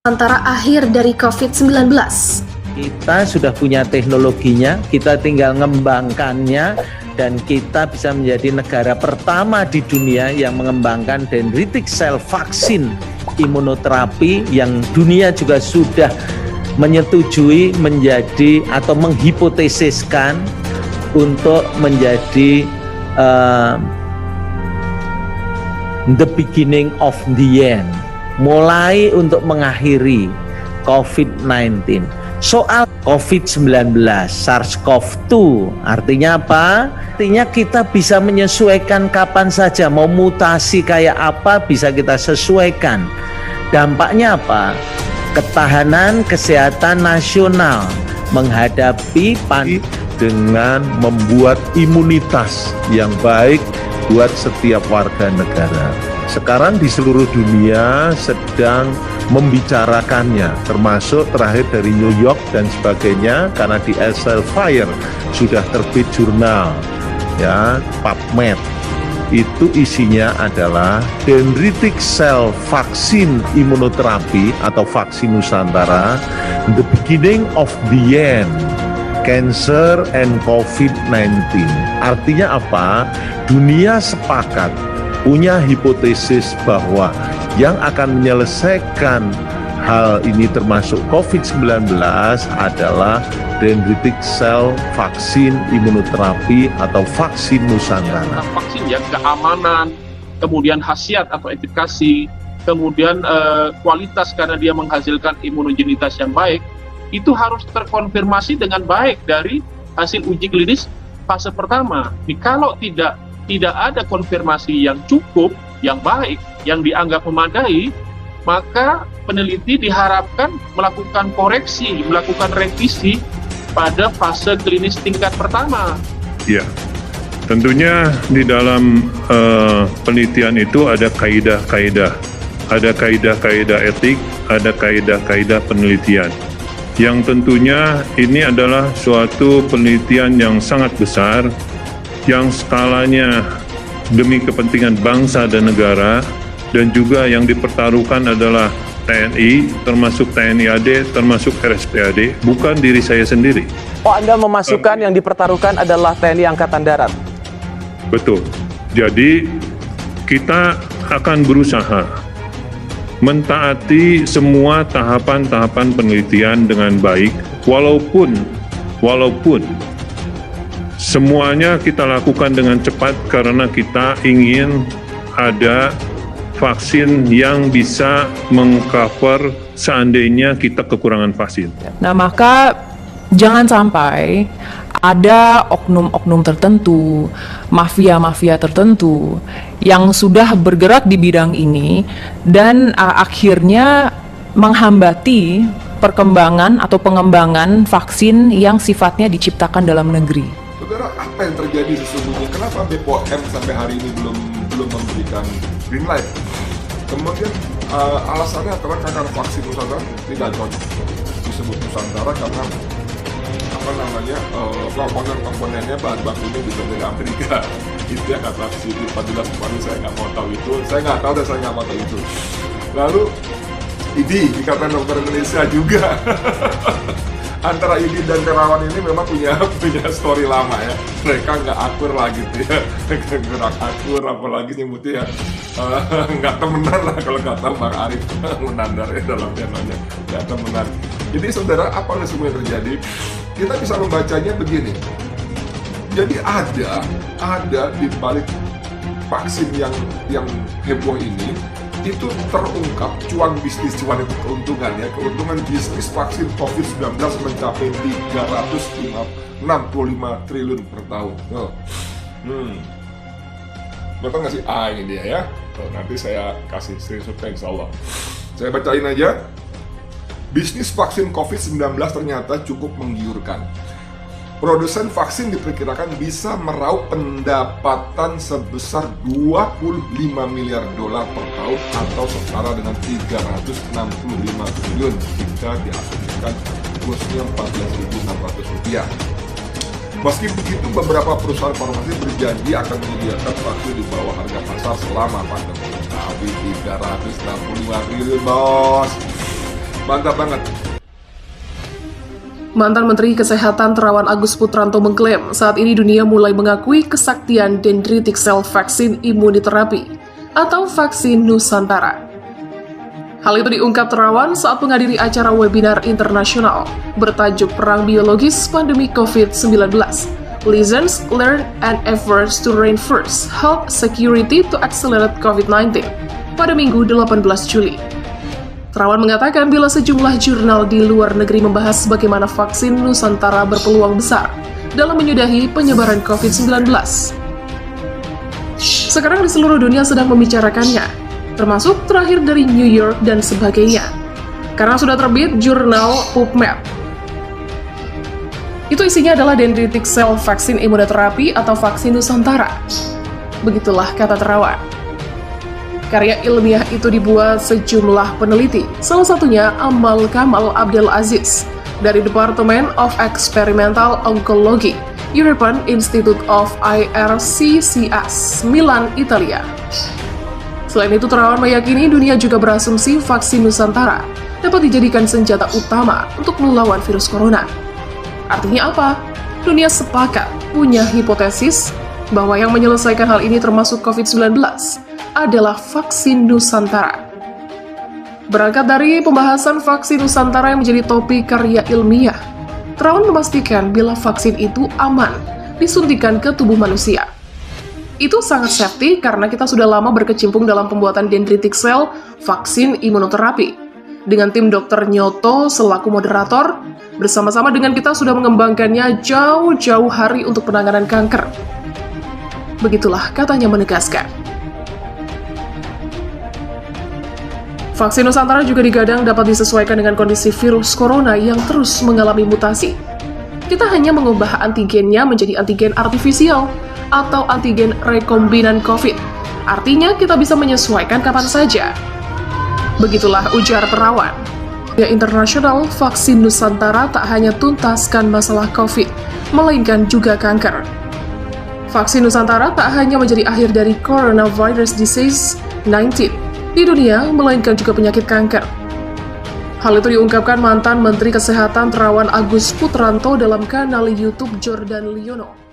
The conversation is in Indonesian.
Antara akhir dari COVID-19. Kita sudah punya teknologinya, kita tinggal mengembangkannya, dan kita bisa menjadi negara pertama di dunia yang mengembangkan dendritic cell vaksin imunoterapi yang dunia juga sudah menyetujui menjadi atau menghipotesiskan untuk menjadi the beginning of the end. Mulai untuk mengakhiri COVID-19. Soal COVID-19, SARS-CoV-2, artinya apa? Artinya kita bisa menyesuaikan kapan saja, mau mutasi kayak apa bisa kita sesuaikan. Dampaknya apa? Ketahanan kesehatan nasional menghadapi pandemi dengan membuat imunitas yang baik buat setiap warga negara. Sekarang di seluruh dunia sedang membicarakannya, termasuk terakhir dari New York dan sebagainya, karena di Elsevier sudah terbit jurnal ya PubMed. Itu isinya adalah dendritic cell vaksin imunoterapi atau vaksin Nusantara, the beginning of the end, cancer and COVID-19. Artinya apa? Dunia sepakat punya hipotesis bahwa yang akan menyelesaikan hal ini termasuk COVID-19 adalah dendritic cell vaksin imunoterapi atau vaksin Nusantara. Vaksin ya, keamanan, kemudian khasiat atau efikasi, kemudian kualitas karena dia menghasilkan imunogenitas yang baik, itu harus terkonfirmasi dengan baik dari hasil uji klinis fase pertama. Kalau tidak ada konfirmasi yang cukup, yang baik, yang dianggap memadai, maka peneliti diharapkan melakukan koreksi, melakukan revisi pada fase klinis tingkat pertama. Ya, tentunya di dalam penelitian itu ada kaidah-kaidah, ada kaidah-kaidah etik, ada kaidah-kaidah penelitian. Yang tentunya ini adalah suatu penelitian yang sangat besar, yang skalanya demi kepentingan bangsa dan negara, dan juga yang dipertaruhkan adalah TNI, termasuk TNI AD, termasuk RSPAD, bukan diri saya sendiri. Oh, Anda memasukkan yang dipertaruhkan adalah TNI Angkatan Darat? Betul. Jadi kita akan berusaha mentaati semua tahapan-tahapan penelitian dengan baik, walaupun semuanya kita lakukan dengan cepat karena kita ingin ada vaksin yang bisa mengcover seandainya kita kekurangan vaksin. Nah, maka jangan sampai ada oknum-oknum tertentu, mafia-mafia tertentu yang sudah bergerak di bidang ini dan akhirnya menghambati perkembangan atau pengembangan vaksin yang sifatnya diciptakan dalam negeri. Saudara, apa yang terjadi sesungguhnya? Kenapa BPOM sampai hari ini belum memberikan green light? Kemudian alasannya adalah karena vaksin Nusantara tidak cocok disebut Nusantara karena komponennya bahan bakunya bisa dari Amerika. Itu yang kata Siti Fadila Supari, saya nggak mau tahu itu, saya nggak tahu dan saya nggak mau tahu itu. Lalu IDI, Ikatan Dokter Indonesia juga. Antara IDI dan Terawan ini memang punya story lama ya. Mereka nggak akur lagi tuh ya, nggak akur, apalagi nyebutnya ya nggak temenan lah kalau kata Bang Arif Munandar ya dalam temanya, nggak temenan. Jadi saudara, apa yang sebenarnya terjadi? Kita bisa membacanya begini. Jadi ada di balik vaksin yang heboh ini, itu terungkap cuan bisnis, cuan itu keuntungannya, keuntungan bisnis vaksin COVID-19 mencapai 365 triliun per tahun. Betul nggak sih? Ini dia ya. Nanti saya kasih screenshotnya insya Allah. Saya bacain aja. Bisnis vaksin COVID-19 ternyata cukup menggiurkan. Produsen vaksin diperkirakan bisa meraup pendapatan sebesar 25 miliar dolar per tahun atau setara dengan 365 triliun jika diasumsikan kursnya Rp14.600. Meski begitu, beberapa perusahaan farmasi berjanji akan menyediakan vaksin di bawah harga pasar selama pandemi. Tapi 365 triliun, bos. Mantap banget. Mantan Menteri Kesehatan Terawan Agus Putranto mengklaim saat ini dunia mulai mengakui kesaktian dendritic cell vaccine immunotherapy atau vaksin Nusantara. Hal itu diungkap Terawan saat menghadiri acara webinar internasional bertajuk Perang Biologis Pandemi COVID-19, Lessons Learned and Efforts to Reinforce Health Security to Accelerate COVID-19 pada Minggu 18 Juli. Terawan mengatakan bila sejumlah jurnal di luar negeri membahas bagaimana vaksin Nusantara berpeluang besar dalam menyudahi penyebaran COVID-19. Sekarang di seluruh dunia sedang membicarakannya, termasuk terakhir dari New York dan sebagainya, karena sudah terbit jurnal PubMed. Itu isinya adalah dendritic cell vaksin immunotherapy atau vaksin Nusantara. Begitulah kata Terawan. Karya ilmiah itu dibuat sejumlah peneliti, salah satunya Amal Kamal Abdel Aziz dari Department of Experimental Oncology, European Institute of IRCCS, Milan, Italia. Selain itu, Terawan meyakini dunia juga berasumsi vaksin Nusantara dapat dijadikan senjata utama untuk melawan virus corona. Artinya apa? Dunia sepakat punya hipotesis bahwa yang menyelesaikan hal ini termasuk COVID-19 adalah vaksin Nusantara. Berangkat dari pembahasan vaksin Nusantara yang menjadi topik karya ilmiah, Terawan memastikan bila vaksin itu aman disuntikan ke tubuh manusia. Itu sangat safety karena kita sudah lama berkecimpung dalam pembuatan dendritic cell vaksin imunoterapi. Dengan tim Dr. Nyoto selaku moderator, bersama-sama dengan kita sudah mengembangkannya jauh-jauh hari untuk penanganan kanker. Begitulah katanya menegaskan. Vaksin Nusantara juga digadang dapat disesuaikan dengan kondisi virus corona yang terus mengalami mutasi. Kita hanya mengubah antigennya menjadi antigen artifisial atau antigen rekombinan COVID. Artinya kita bisa menyesuaikan kapan saja. Begitulah ujar Terawan. Ya, internasional, vaksin Nusantara tak hanya tuntaskan masalah COVID, melainkan juga kanker. Vaksin Nusantara tak hanya menjadi akhir dari coronavirus disease 19 di dunia, melainkan juga penyakit kanker. Hal itu diungkapkan mantan Menteri Kesehatan Terawan Agus Putranto dalam kanal YouTube Jordan Liono.